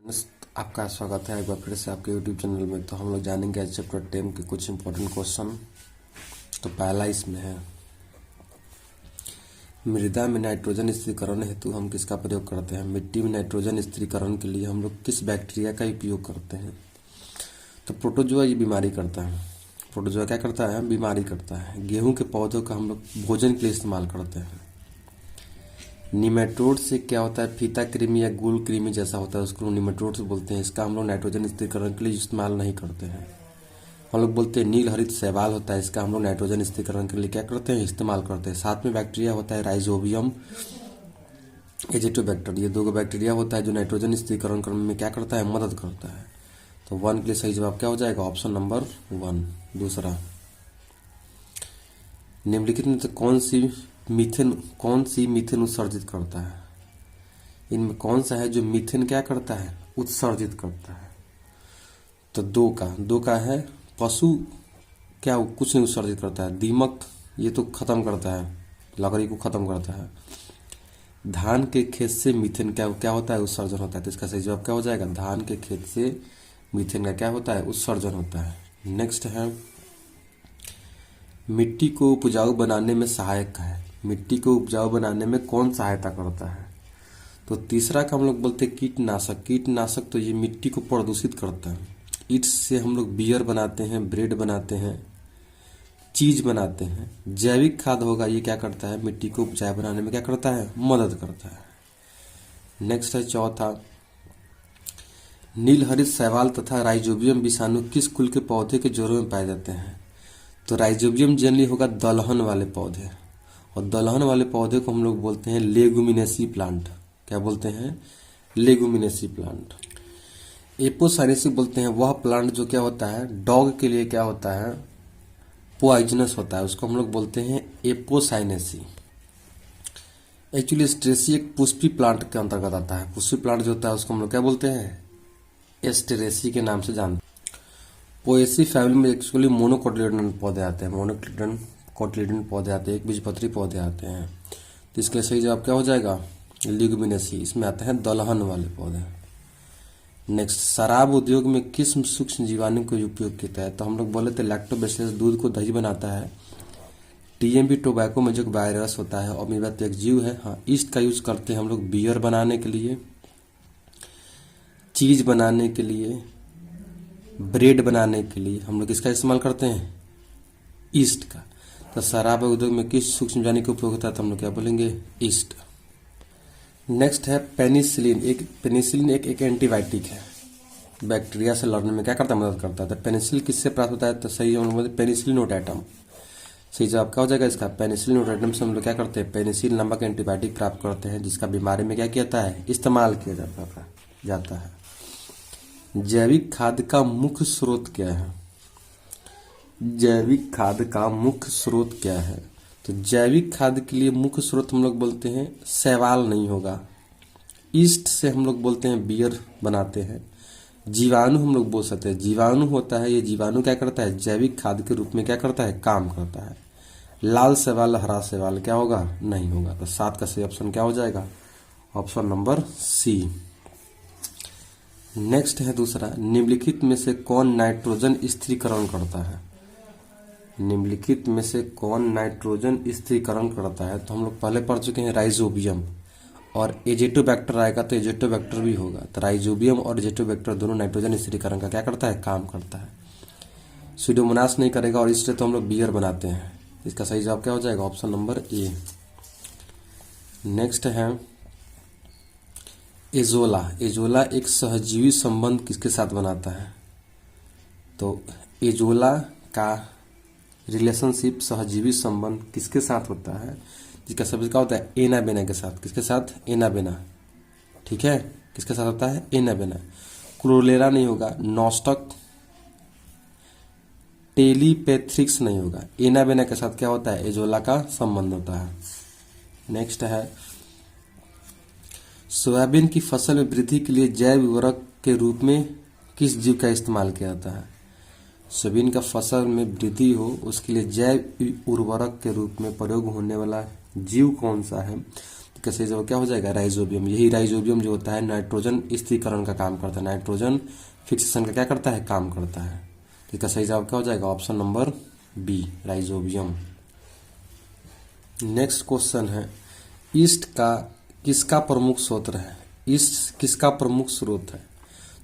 आपका स्वागत है एक बार फिर से आपके YouTube चैनल में। तो हम लोग जानेंगे आज चैप्टर 10 के कुछ इंपॉर्टेंट क्वेश्चन। तो पहला इसमें है, मृदा में नाइट्रोजन स्थिरीकरण हेतु हम किसका प्रयोग करते हैं। मिट्टी में नाइट्रोजन स्थिरीकरण के लिए हम लोग किस बैक्टीरिया का उपयोग करते हैं। तो प्रोटोजोआ ये बीमारी करता है। प्रोटोजोआ क्या करता है? बीमारी करता है। गेहूं के पौधों का हम लोग भोजन के लिए इस्तेमाल करते हैं। निमेटोड से क्या होता है? फीता कृमि या गुल कृमि जैसा होता है, उसको निमेटोड से बोलते हैं। इसका हम लोग नाइट्रोजन स्थिरीकरण के लिए इस्तेमाल नहीं करते हैं। हम लोग बोलते हैं नील हरित शैवाल होता है, इसका हम लोग नाइट्रोजन स्थिरीकरण के लिए क्या करते हैं? इस्तेमाल करते हैं। साथ में बैक्टीरिया होता है राइजोबियम, एजिटोबैक्टर। ये दो बैक्टीरिया होता है जो नाइट्रोजन स्थिरीकरण करने में क्या करता है? मदद करता है। तो 1 के लिए सही जवाब क्या हो जाएगा? Option number 1। दूसरा, निम्नलिखित में से कौन सी मीथेन उत्सर्जित करता है। इनमें कौन सा है जो मीथेन क्या करता है? उत्सर्जित करता है। तो दो का है, पशु क्या कुछ नहीं उत्सर्जित करता है। दीमक ये तो खत्म करता है, लकड़ी को खत्म करता है। धान के खेत से मीथेन क्या होता है? उत्सर्जन होता है। तो इसका सही जवाब क्या हो जाएगा? धान के खेत से मीथेन का क्या होता है? उत्सर्जन होता है। नेक्स्ट है, मिट्टी को उपजाऊ बनाने में सहायक है। मिट्टी को उपजाऊ बनाने में कौन सहायता करता है? तो तीसरा का हम लोग बोलते हैं कीटनाशक। कीटनाशक तो ये मिट्टी को प्रदूषित करता है। ईंट से हम लोग बियर बनाते हैं, ब्रेड बनाते हैं, चीज बनाते हैं। जैविक खाद होगा, ये क्या करता है? मिट्टी को उपजाऊ बनाने में क्या करता है? मदद करता है। नेक्स्ट है चौथा, नील हरित शैवाल तथा राइजोबियम विषाणु किस कुल के पौधे के जड़ों में पाए जाते हैं। तो राइजोबियम जनरली होगा दलहन वाले पौधे, और दलहन वाले पौधे को हम लोग बोलते हैं लेगुमिनेसी प्लांट। क्या बोलते हैं? Leguminosae plant. एपोसाइनेसी बोलते हैं वह प्लांट जो क्या होता है? डॉग के लिए क्या होता है? पॉइजनस होता है, उसको हम लोग बोलते हैं एपोसाइनेसी। एक्चुअली स्ट्रेसी एक पुष्पी प्लांट के अंतर्गत आता है। पुष्पी प्लांट जो होता है उसको हम लोग क्या बोलते हैं? एस्टेरेसी के नाम से जानते हैं। पोएसी फैमिली में एक्चुअली मोनोकोटिलेडोन पौधे आते हैं। मोनोकोटिलेडोन पौधे आते हैं, एक बीजपत्री पौधे आते हैं। तो इसके सही जवाब क्या हो जाएगा? लिग्यूमिनेसी। इसमें आते हैं दलहन वाले पौधे। नेक्स्ट, शराब उद्योग में किस सूक्ष्म जीवाणु का उपयोग किया है। तो हम लोग बोले थे लैक्टोबैसिलस दूध को दही बनाता है। टीएमबी टोबैको में जो वायरस होता है, अमीबा तो एक जीव है। हाँ, ईस्ट का यूज करते हैं हम लोग बियर बनाने के लिए, चीज बनाने के लिए, ब्रेड बनाने के लिए हम लोग इसका इस्तेमाल करते हैं? ईस्ट का। तो शराब उद्योग में किस सूक्ष्म जीवाणु का उपयोग होता है? तो हम लोग क्या बोलेंगे? ईस्ट। नेक्स्ट है पेनिसिलिन एक एंटीबायोटिक है। बैक्टीरिया से लड़ने में क्या करता है? मदद करता है। तो पेनिसिलिन किससे प्राप्त होता है? तो सही हम लोग पेनिसिलिन नोटाइटम। सही जवाब क्या हो जाएगा इसका? पेनिसिलिन नोटाइटम से हम लोग क्या करते हैं? पेनिसिलिन नामक एंटीबायोटिक प्राप्त करते हैं, जिसका बीमारी में क्या किया जाता है? इस्तेमाल किया जाता है। जैविक खाद का मुख्य स्रोत क्या है? जैविक खाद का मुख्य स्रोत क्या है? तो जैविक खाद के लिए मुख्य स्रोत हम लोग बोलते हैं शैवाल नहीं होगा। ईस्ट से हम लोग बोलते हैं बियर बनाते हैं। जीवाणु हम लोग बोल सकते हैं, जीवाणु होता है। ये जीवाणु क्या करता है? जैविक खाद के रूप में क्या करता है? काम करता है। लाल शैवाल, हरा शैवाल क्या होगा? नहीं होगा। तो 7 का सही ऑप्शन क्या हो जाएगा? Option number C. नेक्स्ट है दूसरा, निम्नलिखित में से कौन नाइट्रोजन स्थिरीकरण करता है। निम्नलिखित में से कौन नाइट्रोजन स्थिरीकरण करता है? तो हम लोग पहले पढ़ चुके हैं राइजोबियम, और एजिटोबैक्टर आएगा तो एजिटोबैक्टर भी होगा। तो राइजोबियम और एजिटोबैक्टर दोनों नाइट्रोजन स्थिरीकरण का क्या करता है? काम करता है। स्यूडोमोनास नहीं करेगा, और इससे तो हम लोग बियर बनाते हैं। इसका सही जवाब क्या हो जाएगा? Option number A. नेक्स्ट है एजोला। एजोला एक सहजीवी संबंध किसके साथ बनाता है? तो एजोला का रिलेशनशिप, सहजीवी संबंध किसके साथ होता है? जिसका शब्द क्या होता है? एनाबेना के साथ। किसके साथ? एनाबेना। ठीक है, किसके साथ होता है? एनाबेना। क्लोरेला नहीं होगा, नॉस्टक, टेलीपेथ्रिक्स नहीं होगा। एनाबेना के साथ क्या होता है? एजोला का संबंध होता है। नेक्स्ट है, सोयाबीन की फसल में वृद्धि के लिए जैव उर्वरक के रूप में किस जीव का इस्तेमाल किया जाता है। सोयाबीन का फसल में वृद्धि हो उसके लिए जैव उर्वरक के रूप में प्रयोग होने वाला जीव कौन सा है? तो सही जवाब क्या हो जाएगा, राइजोबियम। यही राइजोबियम जो होता है नाइट्रोजन स्थिरीकरण का काम करता है, नाइट्रोजन फिक्सेशन का क्या करता है, काम करता है। तो इसका सही जवाब क्या हो जाएगा, option number B, rhizobium. Next question है, ईस्ट का किसका प्रमुख स्रोत है, ईस्ट किसका प्रमुख स्रोत है।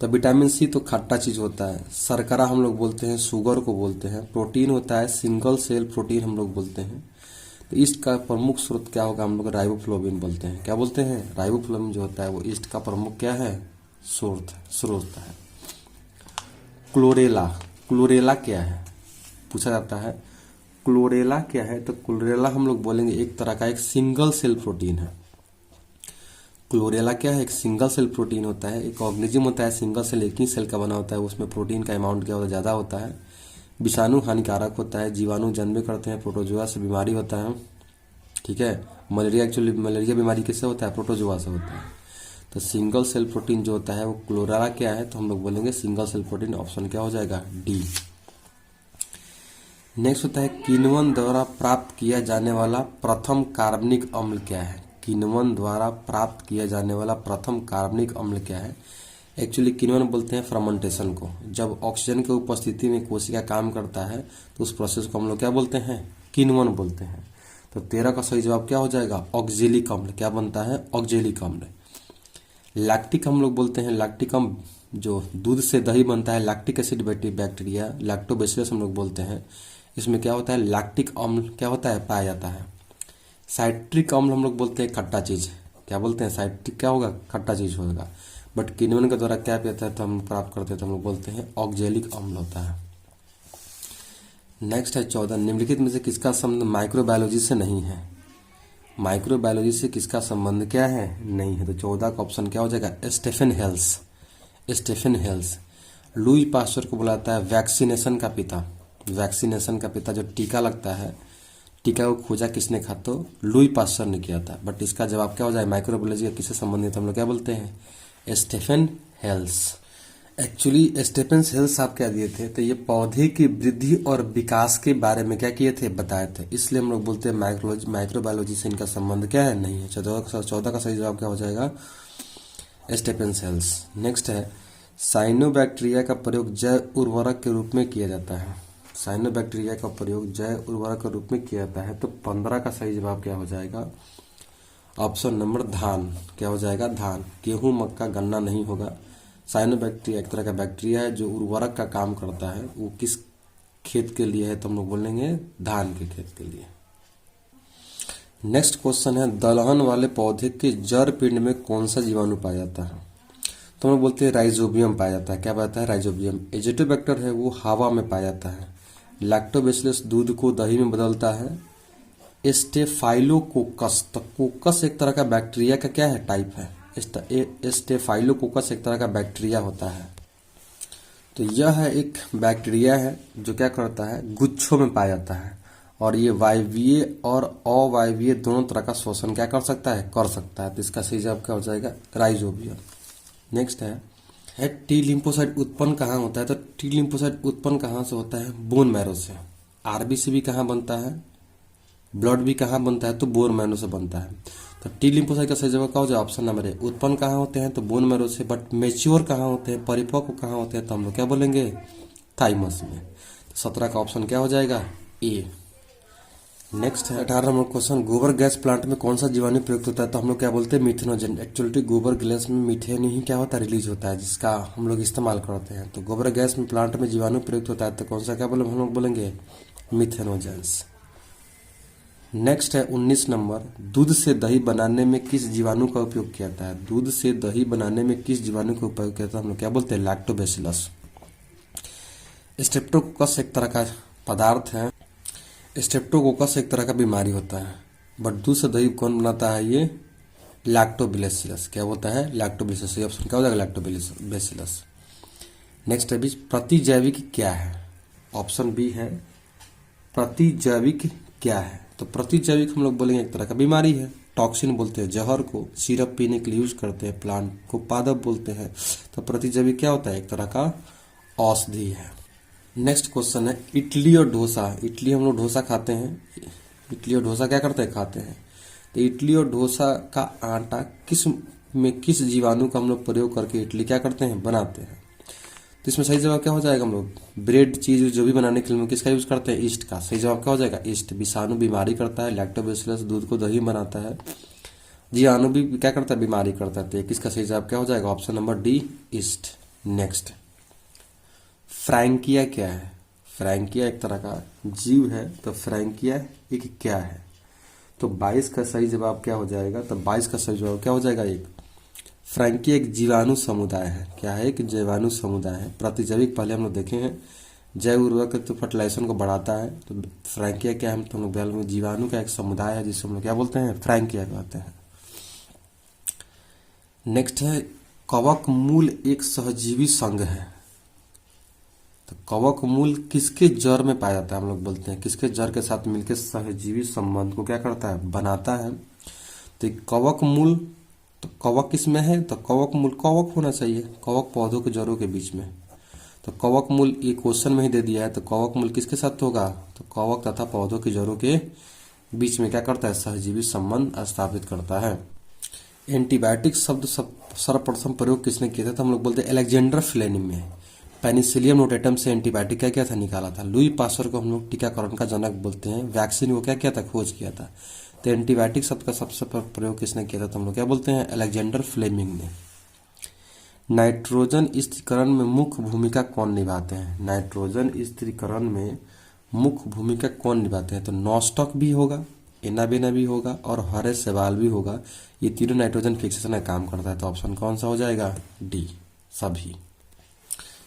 तो विटामिन सी तो खट्टा चीज होता है, शर्करा हम लोग बोलते हैं, शुगर को बोलते हैं, प्रोटीन होता है सिंगल सेल प्रोटीन हम लोग बोलते हैं। तो ईस्ट का प्रमुख स्रोत क्या होगा, हम लोग राइबोफ्लोविन बोलते हैं। क्या बोलते हैं, राइबोफ्लोविन जो होता है वो ईस्ट का प्रमुख क्या है, स्रोत है। क्लोरेला, क्लोरेला क्या है पूछा जाता है, क्लोरेला क्या है। तो क्लोरेला हम लोग बोलेंगे एक तरह का एक सिंगल सेल प्रोटीन है। क्लोरेला क्या है, एक सिंगल सेल प्रोटीन होता है, एक ऑर्गेनिज्म होता है सिंगल सेल, एक ही सेल का बना होता है, उसमें प्रोटीन का अमाउंट क्या होता है, ज्यादा होता है। विषाणु हानिकारक होता है, जीवाणु जन्मे करते हैं, प्रोटोजोआ से बीमारी होता है। ठीक है, मलेरिया एक्चुअली मलेरिया बीमारी किससे होता है, प्रोटोजोआ से होता है। तो सिंगल सेल प्रोटीन जो होता है वो क्लोरेला क्या है, तो हम लोग बोलेंगे सिंगल सेल प्रोटीन। ऑप्शन क्या हो जाएगा, डी। नेक्स्ट होता है, किण्वन द्वारा प्राप्त किया जाने वाला प्रथम कार्बनिक अम्ल क्या है। किण्वन द्वारा प्राप्त किया जाने वाला प्रथम कार्बनिक अम्ल क्या है। एक्चुअली किण्वन बोलते हैं फर्मेंटेशन को, जब ऑक्सीजन की उपस्थिति में कोशिका काम करता है तो उस प्रोसेस को हम लोग क्या बोलते हैं, किण्वन बोलते हैं। तो 13 का सही जवाब क्या हो जाएगा, ऑक्जेलिक अम्ल। क्या बनता है, ऑक्जेलिक अम्ल। लैक्टिक हम लोग बोलते हैं, लैक्टिक अम्ल जो दूध से दही बनता है, लैक्टिक एसिड बैक्टीरिया लैक्टोबैसिलस हम लोग बोलते हैं। इसमें क्या होता है, लैक्टिक अम्ल क्या होता है, पाया जाता है। साइट्रिक अम्ल हम लोग बोलते हैं खट्टा चीज, क्या बोलते हैं, साइट्रिक क्या होगा, खट्टा चीज होगा। बट किण्वन के द्वारा क्या होता है तो हम प्राप्त करते हैं तो हम लोग बोलते हैं ऑक्जेलिक अम्ल होता है। नेक्स्ट है 14, निम्नलिखित में से किसका संबंध माइक्रोबायोलॉजी से नहीं है। माइक्रोबायोलॉजी से किसका संबंध क्या है, नहीं है। तो 14 का ऑप्शन क्या हो जाएगा, स्टेफन हेल्स। स्टेफन हेल्स लुई पास्चर को बुलाता है वैक्सीनेशन का पिता। वैक्सीनेशन का पिता, जो टीका लगता है, टीका को खोजा किसने था, तो लुई पास्चर ने किया था। बट इसका जवाब क्या हो जाए, माइक्रोबायोलॉजी का किससे संबंधित हम लोग क्या बोलते हैं, स्टेफन हेल्स। एक्चुअली स्टेफन हेल्स आप क्या दिए थे, तो ये पौधे की वृद्धि और विकास के बारे में क्या किए थे, बताए थे, इसलिए हम लोग बोलते हैं माइक्रोबायोलॉजी से इनका संबंध क्या है, नहीं है। 14 का सही जवाब क्या हो जाएगा, स्टेफन हेल्स। नेक्स्ट है, साइनोबैक्टीरिया का प्रयोग जैव उर्वरक के रूप में किया जाता है। साइनोबैक्टीरिया का प्रयोग जैव उर्वरक के रूप में किया जाता है। तो 15 का सही जवाब क्या हो जाएगा, ऑप्शन नंबर धान। क्या हो जाएगा, धान। गेहूं, मक्का, गन्ना नहीं होगा। साइनोबैक्टीरिया एक तरह का बैक्टीरिया है जो उर्वरक का काम करता है। वो किस खेत के लिए है, तो हम लोग बोलेंगे धान के खेत के लिए। नेक्स्ट क्वेश्चन है, दलहन वाले पौधे के जड़ पिंड में कौन सा जीवाणु पाया जाता है। तो हम लोग बोलते हैं राइजोबियम पाया जाता है। क्या पाया जाता है, राइजोबियम। एजिटोबैक्टर है वो हवा में पाया जाता है। लैक्टोबैसिलस दूध को दही में बदलता है। स्टेफाइलोकोकस, तो कोकस एक तरह का बैक्टीरिया का क्या है, टाइप है। स्टेफाइलोकोकस एक तरह का बैक्टीरिया होता है। तो यह एक बैक्टीरिया है जो क्या करता है, गुच्छों में पाया जाता है, और ये वायवीय और अवायवीय दोनों तरह का शोषण क्या कर सकता है, कर सकता है। तो इसका सही जवाब क्या हो जाएगा, राइजोबियम। नेक्स्ट है टी लिम्फोसाइट उत्पन्न कहाँ होता है। तो टी लिम्फोसाइट उत्पन्न कहाँ से होता है, बोन मैरो से। आरबीसी भी कहाँ बनता है, ब्लड भी कहाँ बनता है, तो बोन मैरो से बनता है। तो टी लिम्फोसाइट का सही जवाब क्या हो जाए, ऑप्शन नंबर ए। उत्पन्न कहाँ होते हैं, तो बोन मैरो से। बट मेच्योर कहाँ होते हैं, परिपक्व कहाँ होते हैं, तो हम लोग क्या बोलेंगे, थाइमस में। तो 17 का ऑप्शन क्या हो जाएगा, ए। नेक्स्ट है 18 नंबर क्वेश्चन, गोबर गैस प्लांट में कौन सा जीवाणु प्रयुक्त होता है। तो हम लोग क्या बोलते हैं, मिथेनोजन। एक्चुअली गोबर गैस में मीथेन ही क्या होता है, रिलीज होता है, जिसका हम लोग इस्तेमाल करते हैं। तो गोबर गैस में प्लांट में जीवाणु प्रयुक्त होता है, तो कौन सा क्या बोले, हम लोग बोलेंगे मिथेनोजेंस। नेक्स्ट है 19 नंबर, दूध से दही बनाने में किस जीवाणु का उपयोग किया जाता है। दूध से दही बनाने में किस जीवाणु का उपयोग किया जाता है, हम लोग क्या बोलते हैं, लैक्टोबैसिलस। स्ट्रेप्टोकोकस एक तरह का पदार्थ है। स्ट्रेप्टोकोकस एक तरह का बीमारी होता है। बट दूध से दही कौन बनाता है, ये लैक्टोबैसिलस। क्या बोलता है, लैक्टोबैसिलस। ऑप्शन क्या हो जाएगा, लैक्टोबैसिलस। नेक्स्ट है प्रतिजैविक क्या है। ऑप्शन बी है प्रतिजैविक क्या है। तो प्रतिजैविक हम लोग बोलेंगे एक तरह का बीमारी है। टॉक्सिन बोलते हैं जहर को, सिरप पीने के लिए यूज करते हैं, प्लांट को पादप बोलते हैं। तो प्रतिजैविक क्या होता है, एक तरह का औषधि है। नेक्स्ट क्वेश्चन है, इडली और डोसा। इडली हम लोग डोसा खाते हैं, इडली और डोसा क्या करते हैं, खाते हैं। तो इडली और डोसा का आटा किस जीवाणु का हम लोग प्रयोग करके इडली क्या करते हैं, बनाते हैं। तो इसमें सही जवाब क्या हो जाएगा, हम लोग ब्रेड चीज जो भी बनाने के लिए हम लोग किसका यूज करते हैं, ईस्ट का। सही जवाब क्या हो जाएगा, ईस्ट। विषाणु बीमारी करता है, लैक्टोबैसिलस दूध को दही बनाता है, जीवाणु भी क्या करता है, बीमारी करता है। तो किसका सही जवाब क्या हो जाएगा, option number D, east. Next, Frankia क्या है। फ्रैंकिया एक तरह का जीव है, तो फ्रैंकिया एक क्या है। तो 22 का सही जवाब क्या हो जाएगा, तो 22 का सही जवाब क्या हो जाएगा, एक फ्रैंकिया एक जीवाणु समुदाय है। क्या है, एक जीवाणु समुदाय है। प्रतिजैविक पहले हम लोग देखे हैं, जैव उर्वरक तो फर्टिलाइजेशन को बढ़ाता है। तो फ्रैंकिया क्या है, हम लोग जीवाणु का एक समुदाय है जिसे हम लोग क्या बोलते हैं, फ्रैंकिया कहते हैं। नेक्स्ट है, कवक मूल एक सहजीवी संघ है। तो कवक मूल किसके जड़ में पाया जाता है, हम लोग बोलते हैं किसके जड़ के साथ मिलकर सहजीवी संबंध को क्या करता है, बनाता है। तो कवक मूल, तो कवक किसमें है, तो कवक मूल कवक होना चाहिए, कवक पौधों के जड़ों के बीच में। तो कवक मूल ये क्वेश्चन में ही दे दिया है, तो कवक मूल किसके साथ होगा, तो कवक तथा पौधों की जड़ों के बीच में क्या करता है, सहजीवी संबंध स्थापित करता है। एंटीबायोटिक शब्द सर्वप्रथम प्रयोग किसने किया था, तो हम लोग बोलते हैं अलेक्जेंडर फ्लेमिंग में। पेनिसिलियम नोटेटम से एंटीबायोटिक क्या किया था, निकाला था। लुई पास्चर को हम लोग टीकाकरण का जनक बोलते हैं। वैक्सीन को क्या किया था, खोज किया था। तो एंटीबायोटिक शब्द का सबसे प्रयोग किसने किया था, तो हम लोग क्या बोलते हैं, अलेक्जेंडर फ्लेमिंग ने। नाइट्रोजन स्थिरीकरण में मुख्य भूमिका कौन निभाते हैं। नाइट्रोजन स्थिरीकरण में मुख्य भूमिका कौन निभाते हैं, तो नॉस्टॉक भी होगा, एनाबेना भी होगा और हरे सेवाल भी होगा। ये तीनों नाइट्रोजन फिक्सेशन का काम करता है। तो ऑप्शन कौन सा हो जाएगा, डी, सभी।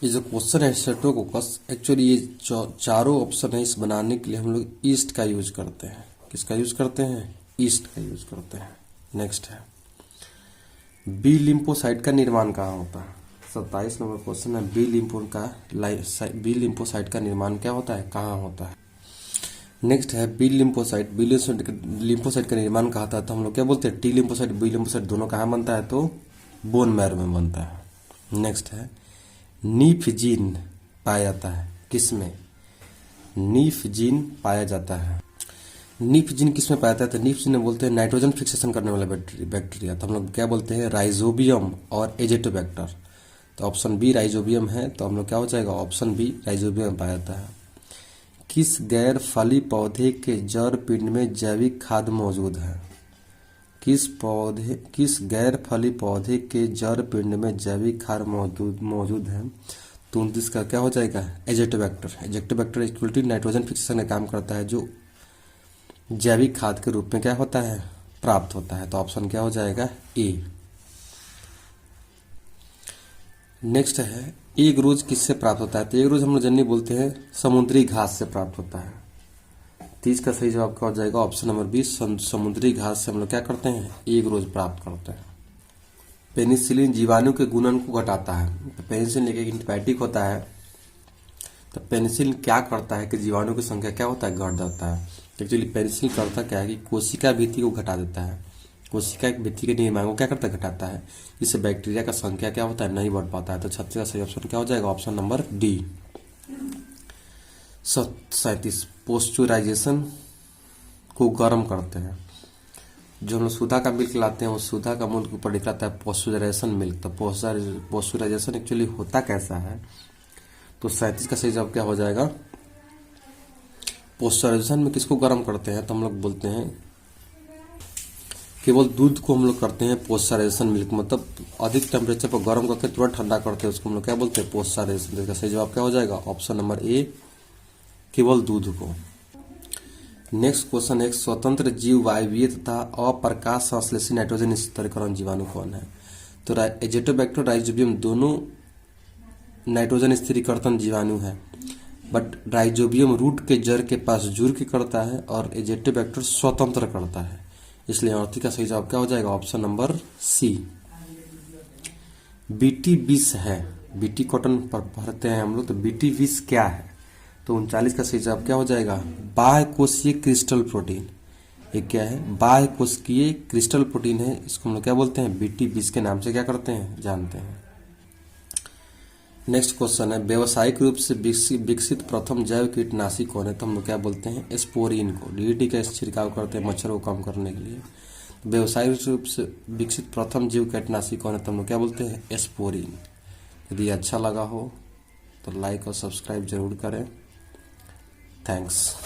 ये जो क्वेश्चन है स्ट्रेप्टोकोकस, एक्चुअली ये चारों ऑप्शन है, इस बनाने के लिए हम लोग ईस्ट का यूज करते हैं। किसका यूज करते हैं, ईस्ट का यूज करते हैं। नेक्स्ट है, बी लिम्फोसाइट का निर्माण कहाँ होता है। 27 नंबर क्वेश्चन है, बी लिम्फोसाइट का निर्माण क्या होता है, कहाँ होता है। नेक्स्ट है, बी लिम्फोसाइट का निर्माण कहाँ होता है, तो हम लोग क्या बोलते हैं, टी लिम्फोसाइट बी लिम्फोसाइट दोनों कहाँ बनता है, तो बोन मैरो में बनता है। नेक्स्ट है, नीफ जीन पाया जाता है किसमें, नीफ जीन पाया जाता है। नीफ जीन किसमें पाया जाता है, तो नीफ जीन बोलते हैं नाइट्रोजन फिक्सेशन करने वाला बैक्टीरिया। तो हम लोग क्या बोलते हैं, राइजोबियम और एजेटोबैक्टर। तो ऑप्शन बी राइजोबियम है, तो हम लोग क्या हो जाएगा, ऑप्शन बी राइजोबियम पाया जाता है। किस गैर फली पौधे के जड़ पिंड में जैविक खाद मौजूद है। किस गैर फली पौधे के जड़ पिंड में जैविक खाद मौजूद है। तो 29 का क्या हो जाएगा, Azotobacter. Azotobacter equality nitrogen fixation का काम करता है, जो जैविक खाद के रूप में क्या होता है, प्राप्त होता है। तो ऑप्शन क्या हो जाएगा, ए। नेक्स्ट है, एग रोज किससे प्राप्त होता है। तो एग रोज हम लोग जनरली बोलते हैं समुद्री घास से प्राप्त होता है। 30 का सही जवाब क्या हो जाएगा, ऑप्शन नंबर बी, समुद्री घास से हम लोग क्या करते हैं, एग रोज प्राप्त करते हैं। पेनिसिलिन जीवाणु के गुणन को घटाता है। तो पेनिसिलिन एक एंटीबायोटिक होता है। तो पेनिसिलिन क्या करता है कि जीवाणु की संख्या क्या होता है, घट जाता है। एक्चुअली पेनिसिलिन करता क्या है कि कोशिका भित्ति को घटा देता है, कोशिका भित्ति के निर्माण को क्या करता है, घटाता है, जिससे बैक्टीरिया का संख्या क्या होता है, नहीं बढ़ पाता है। तो 36 का सही ऑप्शन क्या हो जाएगा, ऑप्शन नंबर डी। 37, पोस्चुराइजेशन को गर्म करते हैं। जो हम लोग सुधा का मिल्क लाते हैं, वो सुधा का मिल्क ऊपर लिखा है पोस्चुराइजेशन मिल्क। तो पोस्चुराइजेशन एक्चुअली होता कैसा है, तो 37 का सही जवाब क्या हो जाएगा, पोस्चुराइजेशन में किसको गर्म करते हैं, तो हम लोग बोलते हैं केवल दूध को हम लोग करते हैं पोस्चुराइजेशन मिल्क, मतलब अधिक टेम्परेचर पर गर्म करके तुरंत ठंडा करते हैं, उसको हम लोग क्या बोलते हैं, पोस्चुराइजेशन। इसका सही जवाब क्या हो जाएगा, ऑप्शन नंबर ए, केवल दूध को। नेक्स्ट क्वेश्चन, एक स्वतंत्र जीव वायवीय तथा अप्रकाश संश्लेषी नाइट्रोजन स्थिरीकरण जीवाणु कौन है। तो एजेटोबैक्टर राइजोबियम दोनों नाइट्रोजन स्थिरीकरण जीवाणु है, बट राइजोबियम रूट के जड़ के पास जुड़ के करता है और एजेटोबैक्टर स्वतंत्र करता है। इसलिए 38 का सही जवाब क्या हो जाएगा, ऑप्शन नंबर सी। बीटी विष है, बीटी कॉटन पर भरते हैं हम लोग, तो बीटी विष क्या है। तो 39 का सही जवाब क्या हो जाएगा, बाह्य कोशिकीय क्रिस्टल प्रोटीन। ये क्या है, बाह्य कोशिकीय क्रिस्टल प्रोटीन है, इसको हम लोग क्या बोलते हैं, बीटी विष के नाम से क्या करते हैं, जानते हैं। नेक्स्ट क्वेश्चन है, व्यावसायिक रूप से विकसित प्रथम जैव कीटनाशी कौन है। तो हम लोग क्या बोलते हैं, स्पोरीन को। डीडीटी का छिड़काव करते हैं मच्छर को कम करने के लिए। व्यवसायिक रूप से विकसित प्रथम जीव कीटनाशी कौन है, तो हम लोग क्या बोलते हैं, एस्पोरिन। यदि अच्छा लगा हो तो लाइक और सब्सक्राइब जरूर करें। थैंक्स।